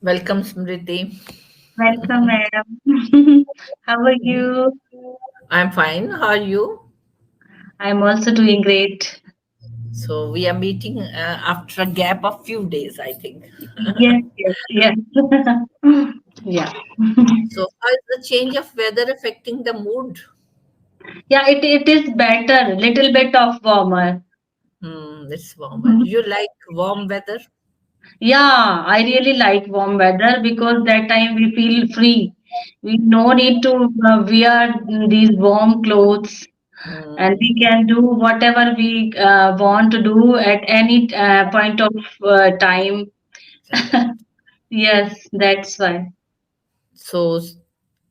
Welcome, Smriti. Welcome, madam. How are you? I'm fine. How are you? I'm also doing great. So we are meeting after a gap of few days, I think. Yes, yes, yes. Yeah. So how is the change of weather affecting the mood? Yeah, it is better, little bit of warmer. It's warmer. You like warm weather? Yeah, I really like warm weather because that time we feel free. We no need to wear these warm clothes, and we Hmm, can do whatever we want to do at any point of time. right. Yes, that's why.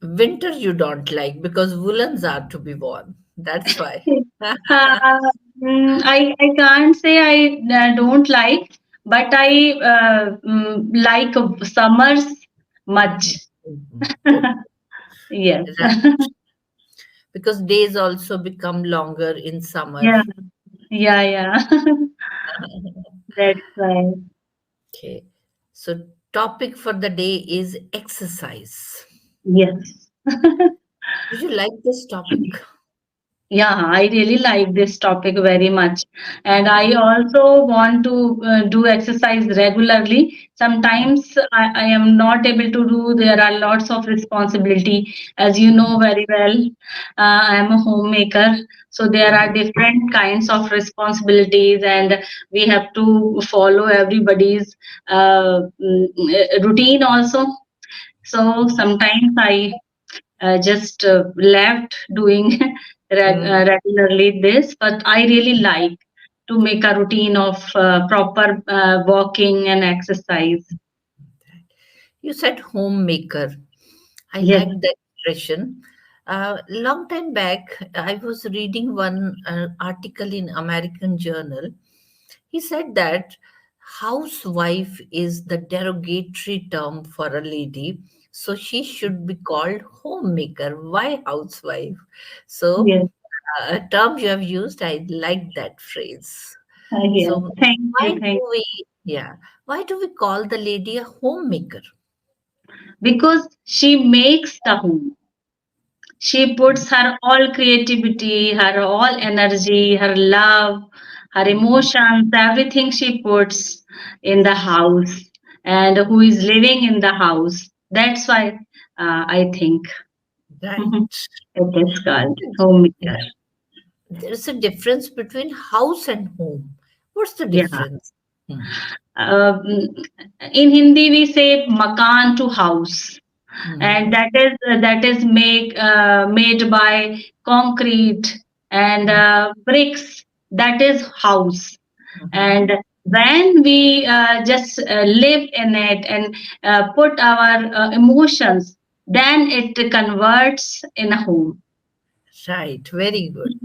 Winter you don't like because woolens are to be worn. That's why. I can't say I don't like, but I like summers much. Oh, Yes. right. Because days also become longer in summer. Yeah, yeah, yeah. That's right. Okay. So topic for the day is exercise. Yes. Do you like this topic? Yeah, I really like this topic very much. And I also want to do exercise regularly. Sometimes I am not able to do, there are lots of responsibility. As you know very well, I am a homemaker. So there are different kinds of responsibilities, and we have to follow everybody's routine also. So sometimes I just left doing Mm. regularly this, but I really like to make a routine of proper walking and exercise. You said homemaker. I Yes, like that expression. Long time back, I was reading one article in American Journal. He said that housewife is the derogatory term for a lady, so she should be called homemaker. Why housewife? So, yes, a term you have used, I like that phrase. yes. So, Thank why you, thank. do we, yeah, why do we call the lady a homemaker? Because she makes the home. She puts her all creativity, her all energy, her love, her emotions, everything she puts in the house, and who is living in the house. That's why I think Right. it is called homemaker. Yeah. There's a difference between house and home. What's the Yeah. difference? Hmm. Um, in Hindi, we say makan to house, and Hmm. that is made by concrete and bricks. That is house. And Mhm. when we just live in it and put our emotions, then it converts in a home. Right, very good.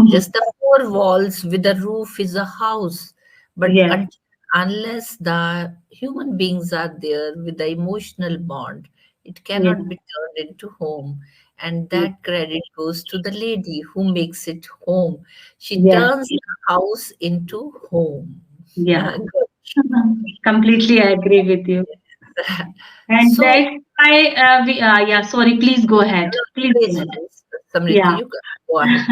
Just the four walls with a roof is a house, but Yes, unless the human beings are there with the emotional bond, it yes, cannot be turned into home. And yes, that credit goes to the lady who makes it home. She yes, turns the house into home. yeah. Good. Completely agree with you. And So, that's why yeah, sorry, please go ahead. Please go please, ahead. please, Samriti, Yeah. you go ahead.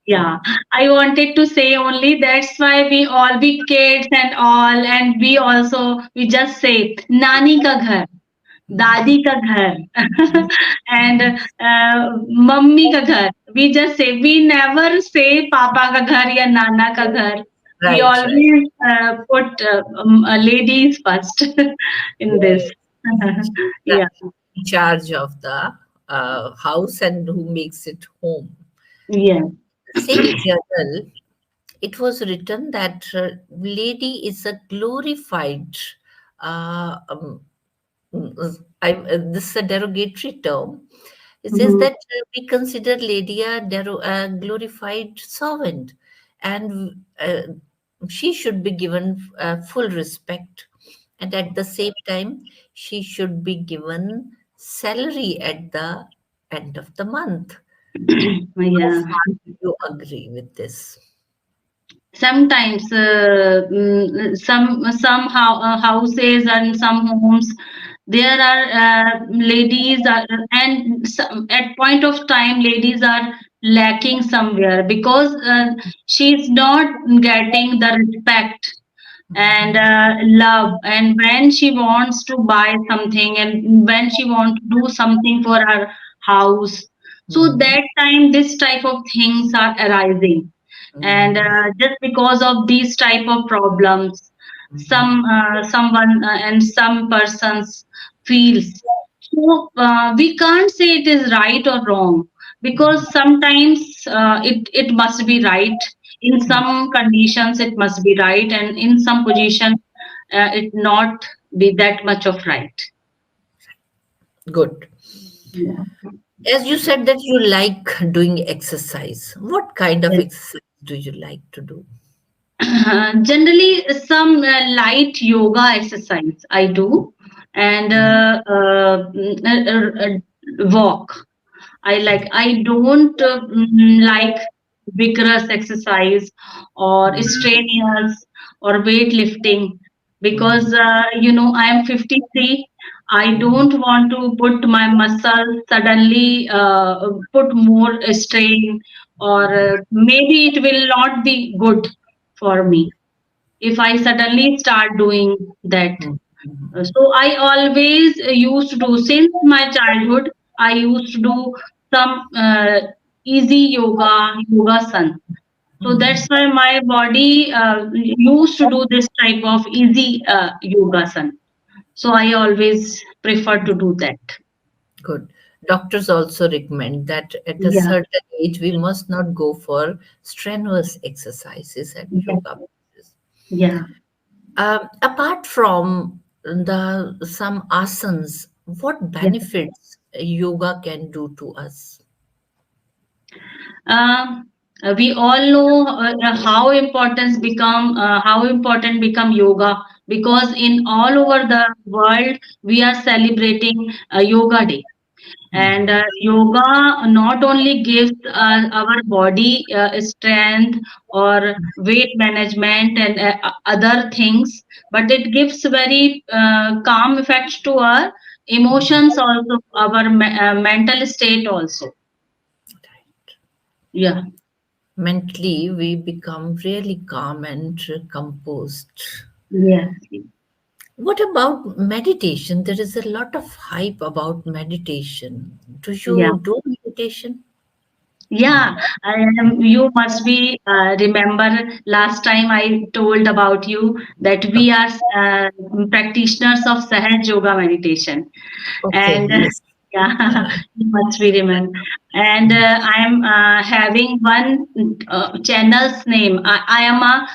Yeah, I wanted to say only that's why we all, we kids and all, and we just say Nani ka ghar, Dadi ka ghar, and Mummy ka ghar. We just say, we never say Papa ka ghar ya Nana ka ghar. We Right, right. always put ladies first in this. Yes. Yeah. In charge of the house and who makes it home. Yeah. Same journal, it was written that lady is a glorified, uh, um, this is a derogatory term. It says Mhm. that we consider lady a glorified servant, and she should be given full respect, and at the same time, she should be given salary at the end of the month. How Yeah. far do you agree with this? sometimes some houses and some homes, there are ladies are, and some, at point of time ladies are lacking somewhere because she's not getting the respect and love, and when she wants to buy something and when she wants to do something for her house, so Mhm. that time this type of things are arising. And Mhm. just because of these type of problems, someone and some persons feels, so we can't say it is right or wrong, because sometimes it must be right, in some conditions it must be right, and in some position it not be that much of right. Good. Yeah. As you said that you like doing exercise. What kind of Yes. exercise do you like to do? Generally, some light yoga exercise I do, and Mhm. walk. I don't like vigorous exercise or strenuous or weightlifting, Mhm. because I am 53. I Mhm. don't want to put my muscle suddenly put more strain, or maybe it will not be good for me if I suddenly start doing that. Mhm. So I always used to do, since my childhood, I used to do some easy yogasan. So Mhm. that's why my body used to do this type of easy yogasan. So I always prefer to do that. Good. Doctors also recommend that at a Yeah, certain age we must not go for strenuous exercises and yeah, yoga poses. yeah. Apart from the some asanas, what Yeah. benefits yoga can do to us? Um, we all know how important become yoga, because in all over the world we are celebrating Yoga Day. And yoga not only gives our body strength or weight management and other things, but it gives very calm effects to our emotions also, our mental state also. Yeah. Mentally, we become really calm and composed. Yes. What about meditation? There is a lot of hype about meditation. Do Yeah. you do meditation? Yeah, I am. You must be remember last time I told about you that we are practitioners of Sahaja Yoga meditation, Okay, and yes. yeah, you must be remember. And I'm having one channel's name. I am a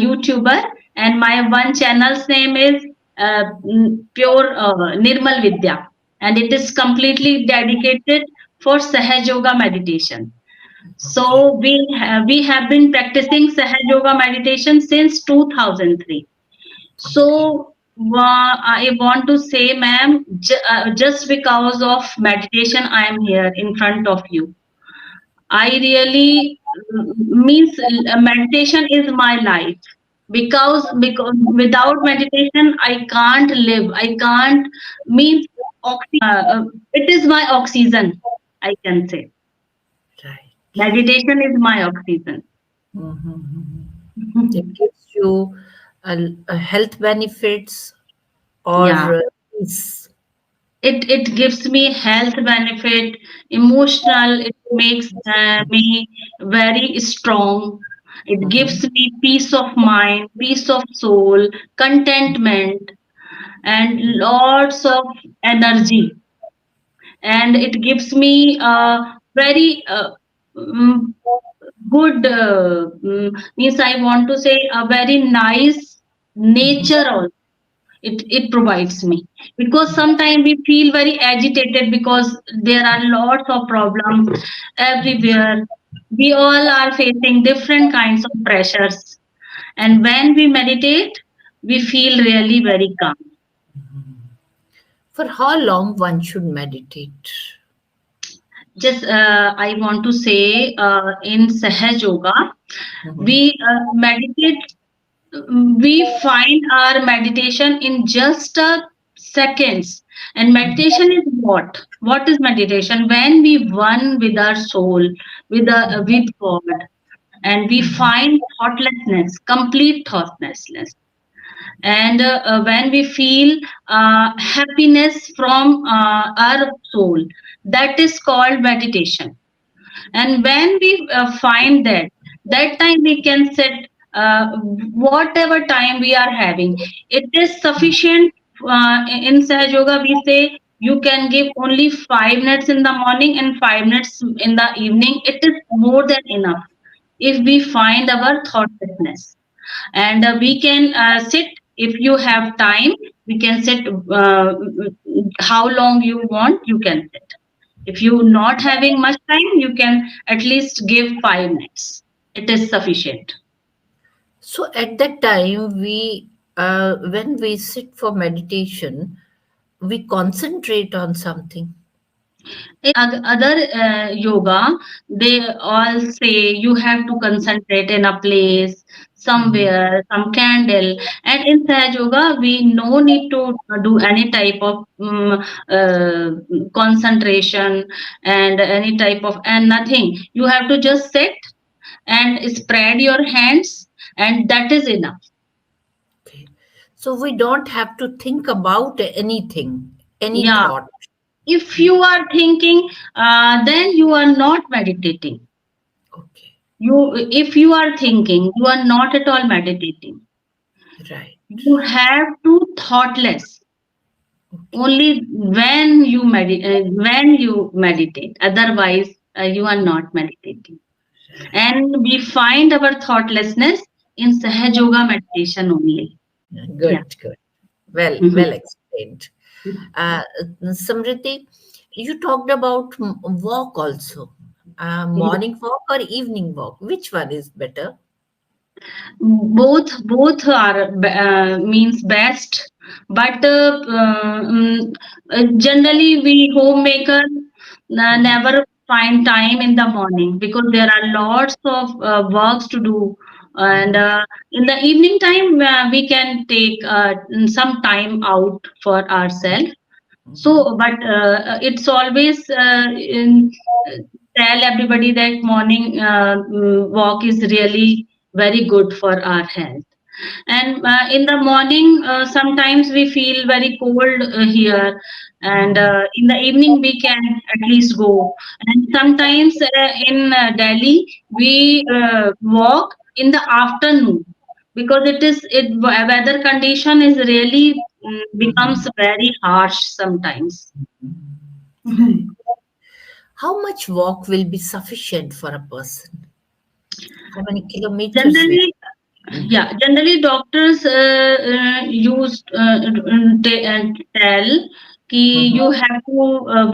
YouTuber, and my one channel's name is Pure Nirmal Vidya, and it is completely dedicated for Sahaja Yoga meditation. Okay. So we have been practicing Sahaja Yoga meditation since 2003. Okay. So I want to say, ma'am, just because of meditation, I am here in front of you. I really means meditation is my life, because without meditation I can't live. I can't means it is my oxygen. I can say Right. meditation is my oxygen. Mhm. It gives you a health benefits or Yeah, peace. it gives me health benefit, emotional. It makes me very strong. It gives Mhm. me peace of mind, peace of soul, contentment, and lots of energy. And it gives me a very mm, good means I want to say a very nice nature also. It provides me, because sometimes we feel very agitated because there are lots of problems everywhere. We all are facing different kinds of pressures, and when we meditate we feel really very calm. For how long one should meditate? Just I want to say in Sahaja Yoga, Mhm. we meditate, we find our meditation in just seconds. And Mhm. meditation is what? What is meditation? When we one with our soul, with God, and we Mhm. find thoughtlessness, complete thoughtlessness. And when we feel happiness from our soul, that is called meditation. And when we find that time we can set whatever time we are having, it is sufficient. In Sahaj Yoga we say you can give only 5 minutes in the morning and 5 minutes in the evening. It is more than enough if we find our thoughtlessness. And we can sit, if you have time we can sit how long you want, you can sit. If you not having much time, you can at least give 5 minutes. It is sufficient. So at that time, when we sit for meditation, we concentrate on something. In other yoga, they all say you have to concentrate in a place, Mhm. somewhere, some candle. And in Sahaj Yoga, we no need to do any type of concentration and any type of and nothing. You have to just sit and spread your hands, and that is enough. Okay. So we don't have to think about anything, any Yeah, thought. if you are thinking, then you are not meditating. Okay. If you are thinking, you are not at all meditating. Right. You have to thoughtless Okay. only when you meditate. Otherwise, you are not meditating. Right. And we find our thoughtlessness in Sahaj Yoga meditation only. Yeah. Good, good. Well, Mhm. well explained. Uh, Samriti, you talked about walk also. Morning walk or evening walk? Which one is better? Both are means best, but generally we homemaker Mhm. never find time in the morning because there are lots of works to do. And Mhm. in the evening time we can take some time out for ourselves. Mhm. So, but it's always tell everybody that morning walk is really very good for our health. And in the morning, sometimes we feel very cold here, and Mhm. in the evening we can at least go. And sometimes in Delhi we walk in the afternoon because weather condition is really Mhm. becomes very harsh sometimes. Mhm. Right. Mhm. How much walk will be sufficient for a person? How many kilometers will? Generally, yeah, generally doctors use tell ki Mhm. you have to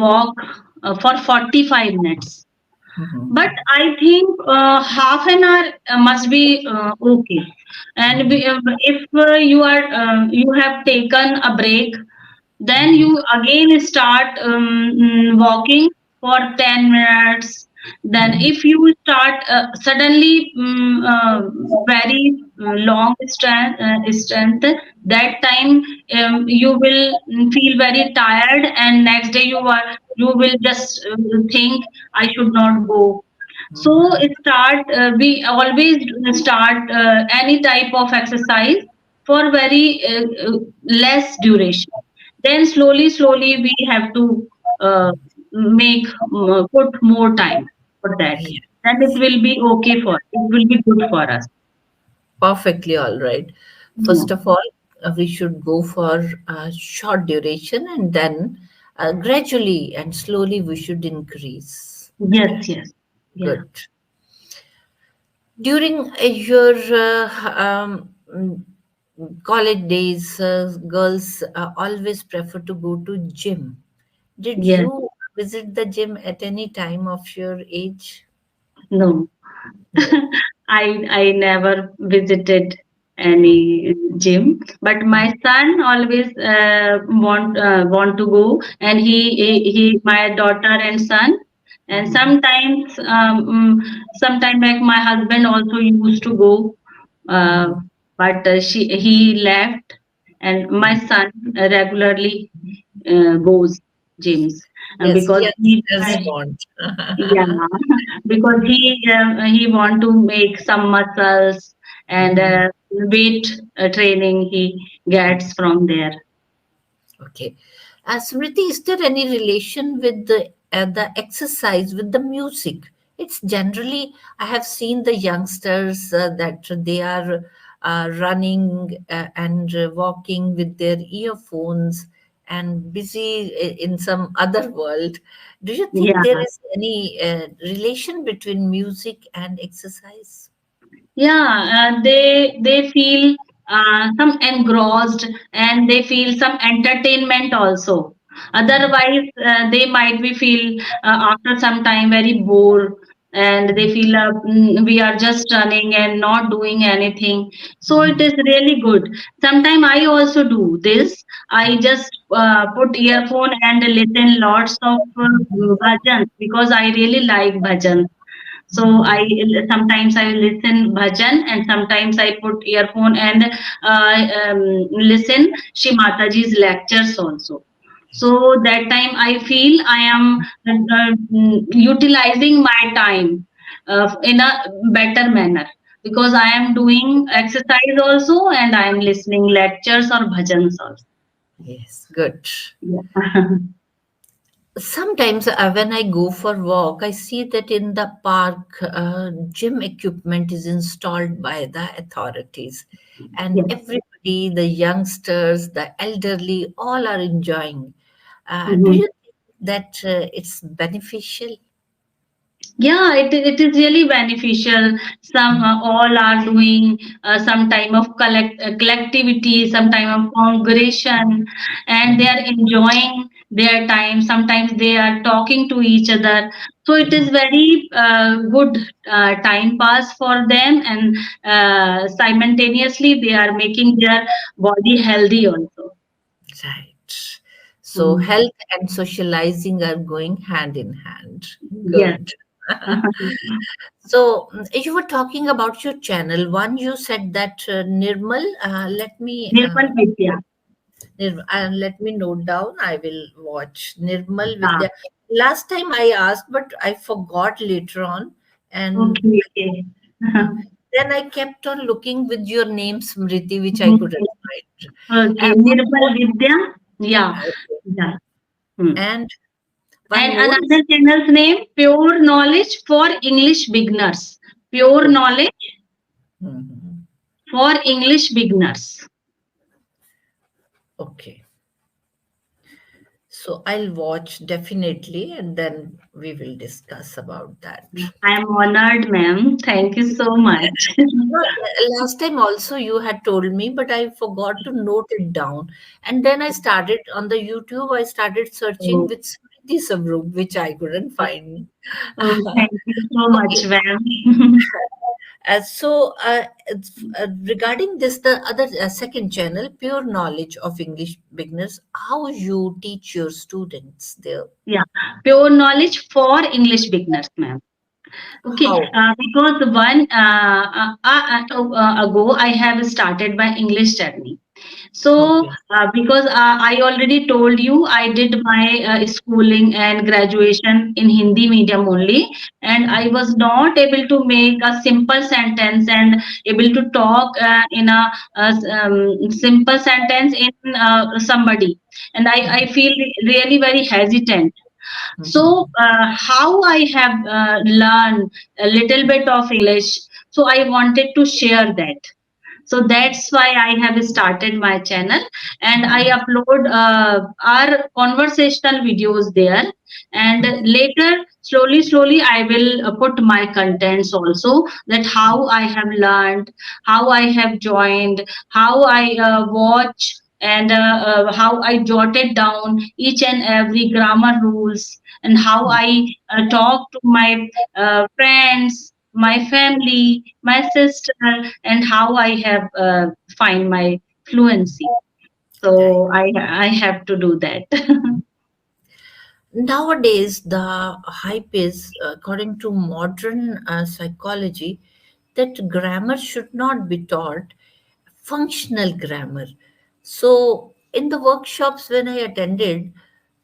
walk for 45 minutes. But Mhm. I think half an hour must be okay. And Mhm. if you have taken a break, then Mhm. you again start walking for 10 minutes. Then Mhm. if you start suddenly very long strength, that time you will feel very tired, and next day you will just think I should not go. So Mhm. we always start any type of exercise for very less duration. Then slowly we have to make put more time for that. Yeah. Then it will be okay for it will be good for us. Perfectly all right. Yeah. First of all, we should go for a short duration and then gradually and slowly we should increase. Yes, yes. Yeah. Good. During your college days, girls always prefer to go to gym. Did Yes. you visit the gym at any time of your age? No. No. I never visited any gym, but my son always want to go, and he my daughter and son And sometimes, sometime back, my husband also used to go, uh, Mhm. but he left, and my Mhm. son regularly goes gyms, Yes, because youngsters want. yeah, because he want to make some muscles, and Mhm. weight training he gets from there. Okay. Smriti, is there any relation with the exercise with the music? It's generally, I have seen the youngsters that they are running and walking with their earphones and busy in some other world. Do you think Yeah. there is any relation between music and exercise? Yeah, they feel some engrossed, and they feel some entertainment also. Otherwise, they might be feel after some time very bored, and they feel we are just running and not doing anything. So it Mhm. is really good. Sometimes I also do this. I just put earphone and listen lots of bhajans, because I really like bhajans. So I sometimes I listen bhajan, and sometimes I put earphone and listen Shri Mataji's lectures also. So that time I feel I am utilizing my time in a better manner, because I am doing exercise also, and I am listening lectures or bhajans also. Yes, good. Yeah. Sometimes when I go for walk, I see that in the park, gym equipment is installed by the authorities, and Yes. everybody, the youngsters, the elderly, all are enjoying. Do Mhm. you think that it's beneficial? Yeah, it is really beneficial. Some all are doing some time of collectivity, some time of congregation, and they Mhm. are enjoying their time. Sometimes they are talking to each other. So it is Mhm. very good time pass for them, and simultaneously they are making their body healthy also. Right. So Mm. health and socializing are going hand in hand. Yes. Good. So you were talking about your channel. One, you said that Nirmal. Nirmal Vidya. Let me note down. I will watch Nirmal Ah, Vidya. Last time I asked, but I forgot later on, and okay. Okay. then I kept on looking with your name Smriti, which I couldn't find. Okay, One Nirbal more, Vidya. Yeah, okay. yeah. Hmm. And one And more. another channel's name, Pure Knowledge for English Beginners. Pure Okay. Knowledge Mhm. for English Beginners. Okay. So I'll watch definitely, and then we will discuss about that. I am honored, ma'am. Thank you so much. No, last time also you had told me, but I forgot to note it down. And then I started on the YouTube, I started searching Oh, with Smriti Sabrook, which I couldn't find. thank you so much, Okay. ma'am. Regarding this, the other second channel, Pure Knowledge of English Beginners, how you teach your students there? Yeah, Pure Knowledge for English Beginners, ma'am. Okay, How? because one ago I have started my English journey. So, Okay. because I already told you, I did my schooling and graduation in Hindi medium only, and I was not able to make a simple sentence and able to talk in a, simple sentence in somebody, and I feel really very hesitant. So, Mhm. how I have learned a little bit of English, so I wanted to share that. So that's why I have started my channel, and I Mhm. upload our conversational videos there. And Mhm. later, slowly, I will put my contents also, that how I have learned, how I have joined, how I watch, and how I jotted down each and every grammar rules, and how I talk to my friends, my family, my sister, and how I have find my fluency. Right. So I have to do that. Nowadays, the hype is, according to modern psychology, that grammar should not be taught, functional grammar. So, in the workshops when I attended,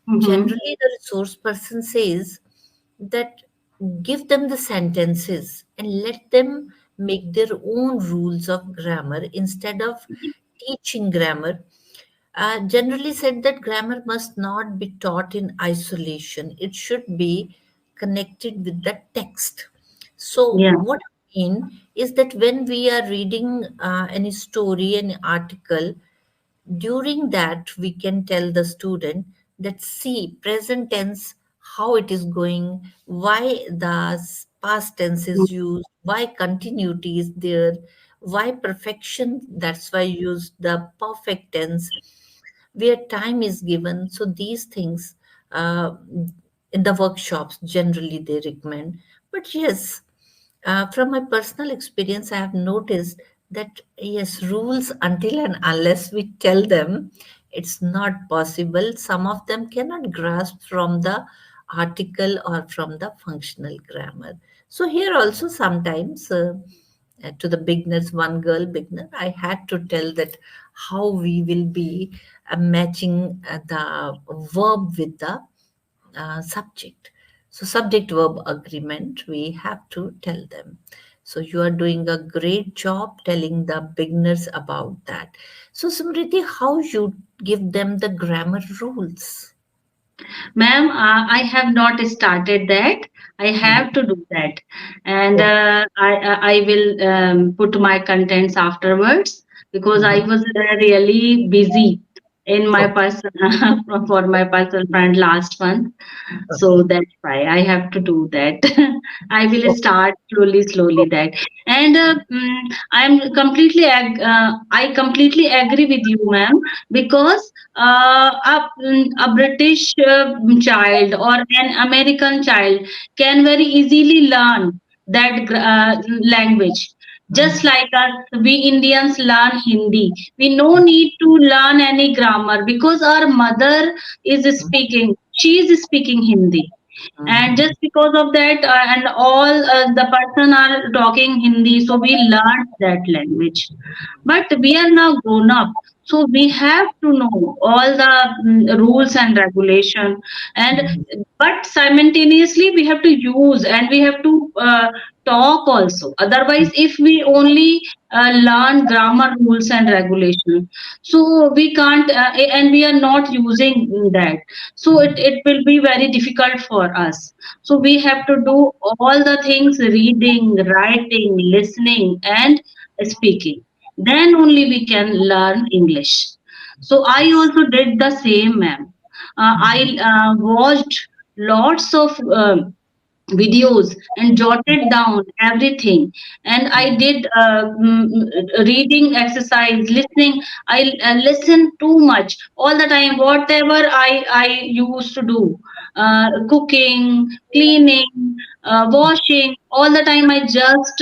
Mm-hmm. generally the resource person says that give them the sentences and let them make their own rules of grammar instead of teaching grammar. Generally said that grammar must not be taught in isolation. It should be connected with the text. So, Yeah. what I mean is that when we are reading any story, any article, during that we can tell the student that see present tense how it is going, why the past tense is used, why continuity is there, why perfection, that's why use the perfect tense, where time is given. So these things, uh, in the workshops generally they recommend. But yes, from my personal experience, I have noticed that yes, rules until and unless we tell them, it's not possible. Some of them cannot grasp from the article or from the functional grammar. So here also sometimes to the beginners, one girl beginner, I had to tell that how we will be matching the verb with the subject. So, subject verb agreement, we have to tell them. So, you are doing a great job telling the beginners about that. So, Smriti, how you give them the grammar rules? Ma'am, I have not started that. I Mhm. have to do that, and Okay. I will put my contents afterwards because I Mhm. was really busy in my Okay. person for my personal friend last month. So Okay. that's why I have to do that. I will Okay. start slowly that. And I completely agree with you, ma'am, because a British child or an American child can very easily learn that language. Just Mhm. like us, we Indians learn Hindi. We no need to learn any grammar because our mother is speaking. She is speaking Hindi, and Mhm. just because of that, and all the person are talking Hindi, so we learned that language. But we are now grown up, so we have to know all the rules and regulation, and Mhm. but simultaneously we have to use and we have to talk also. Otherwise, if we only learn grammar rules and regulation, so we can't and we are not using that, so it will be very difficult for us. So we have to do all the things: reading, writing, listening, and speaking. Then only we can learn English. So I Yes. also did the same, ma'am. I Mhm. watched lots of videos and jotted down everything, and I Mhm. did reading exercise, listening. I listen too much all the time, whatever I used to do, cooking, cleaning, washing, all the time I just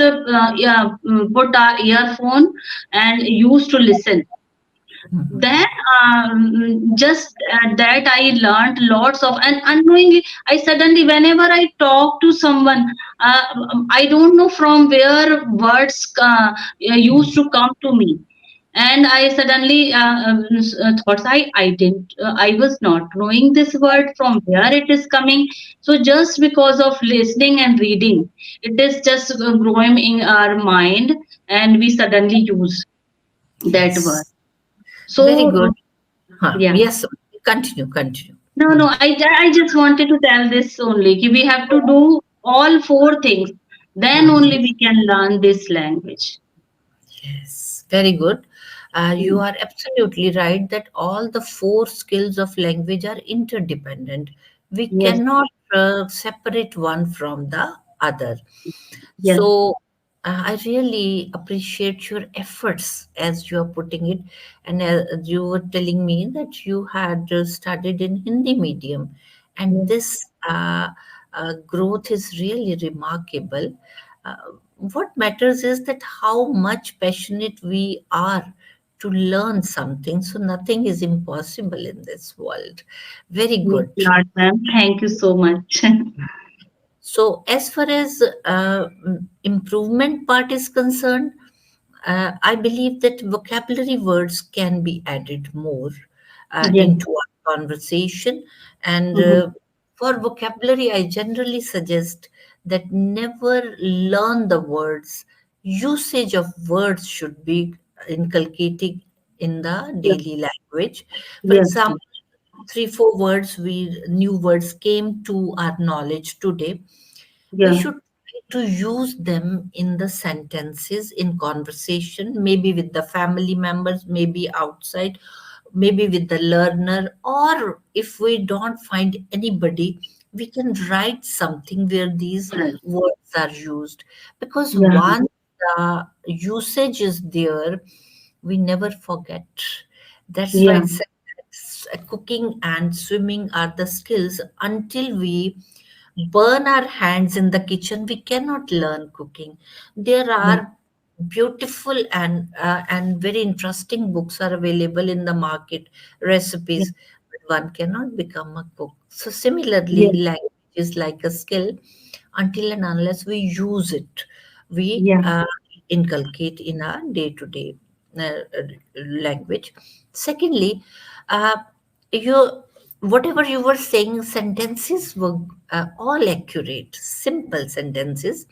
yeah, put a earphone and used to listen. Mhm. Then just that I learned lots of, and unknowingly I suddenly, whenever I talk to someone, I don't know from where words used to come to me, and I suddenly thought I didn't I was not knowing this word from where it is coming. So just because of listening and reading, it is just growing in our mind, and we suddenly use that word. Yes. Very So good. Huh. yeah. Yes. Continue. Continue. No, no, Mhm. I just wanted to tell this only. Ki we have to do all four things. Then only Mhm. we can learn this language. Yes, very good. You Mm. are absolutely right that all the four skills of language are interdependent. We Yes, cannot separate one from the other. yes, So, I really appreciate your efforts as you are putting it. And you were telling me that you had studied in Hindi medium, and yes, this growth is really remarkable. What matters is that how much passionate we are to learn something. So nothing is impossible in this world. Very Thanks good. a lot, ma'am. Thank you so much. So as far as improvement part is concerned, I believe that vocabulary words can be added more Yes. into our conversation. And Mhm. for vocabulary, I generally suggest that never learn the words. Usage of words should be inculcated in the Yes. daily language. For Yes. example, three, four words, new words came to our knowledge today. We Yeah. should try to use them in the sentences in conversation, maybe with the family members, maybe outside, maybe with the learner, or if we don't find anybody, we can write something where these Right. words are used. Because Yeah. once the usage is there, we never forget. That's why Yeah. it's cooking and swimming are the skills. Until we burn our hands in the kitchen, we cannot learn cooking. There Yeah. are beautiful and very interesting books are available in the market, Yeah. recipes, but one cannot become a cook. So similarly, Yes. language is like a skill. Until and unless we use it, we Yeah. inculcate in our day-to-day language. Secondly, uh, you whatever you were saying, sentences were all accurate, simple sentences.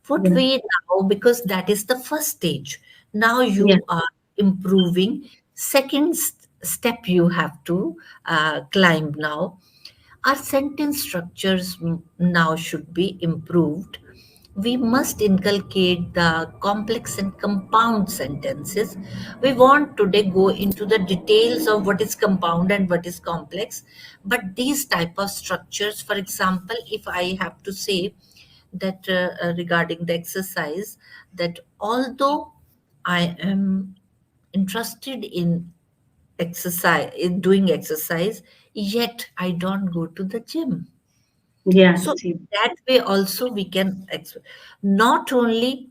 What Yeah. we now, because that is the first stage, now Yeah. you are improving. Second step you have to climb now. Our sentence structures now should be improved. We must inculcate the complex and compound sentences. We won't today go into the details of what is compound and what is complex, but these type of structures, for example, if I have to say that regarding the exercise, that although I am interested in exercise, in doing exercise, yet I don't go to the gym. So Yes. that way also we can not only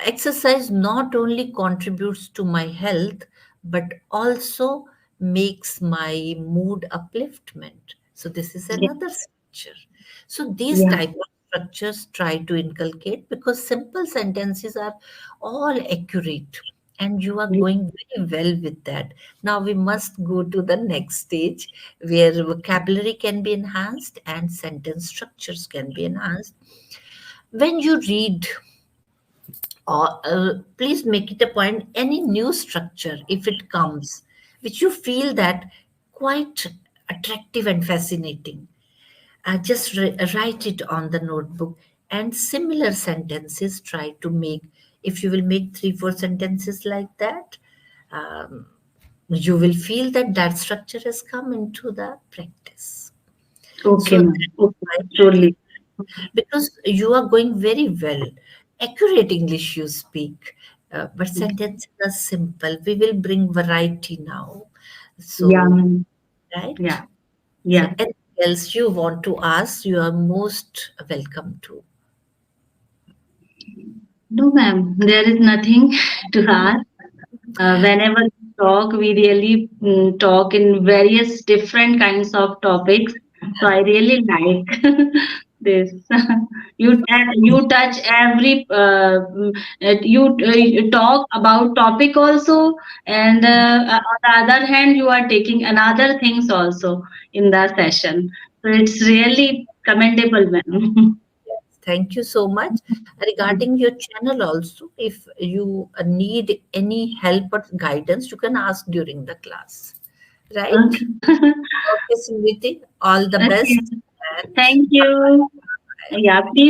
exercise not only contributes to my health, but also makes my mood upliftment. So this is Yeah. another structure. So these Yeah. type of structures try to inculcate, because simple sentences are all accurate and you are Yeah. going very well with that. Now we must go to the next stage where vocabulary can be enhanced and sentence structures can be enhanced. When you read, or please make it a point, any new structure if it comes which you feel that quite attractive and fascinating, just write it on the notebook. And similar sentences try to make, if you will make three four sentences like that, um, you will feel that that structure has come into the practice. Okay, So ma'am. that's Okay. why, Surely. because you are going very well, accurate English you speak, but sentences are simple. We will bring variety now. So Yeah, ma'am. right. Yeah. So Yeah. anything else you want to ask, you are most welcome to. No, ma'am. There is nothing to ask. Whenever we talk, we really talk in various different kinds of topics. So I really like this. You touch every you talk about topic also, and on the other hand, you are taking another things also in the session. So it's really commendable, ma'am. Thank you so much. Regarding your channel also, if you need any help or guidance, you can ask during the class. Right? Okay. Okay, Smriti, all the Okay. best. And Thank you. bye. Yeah, please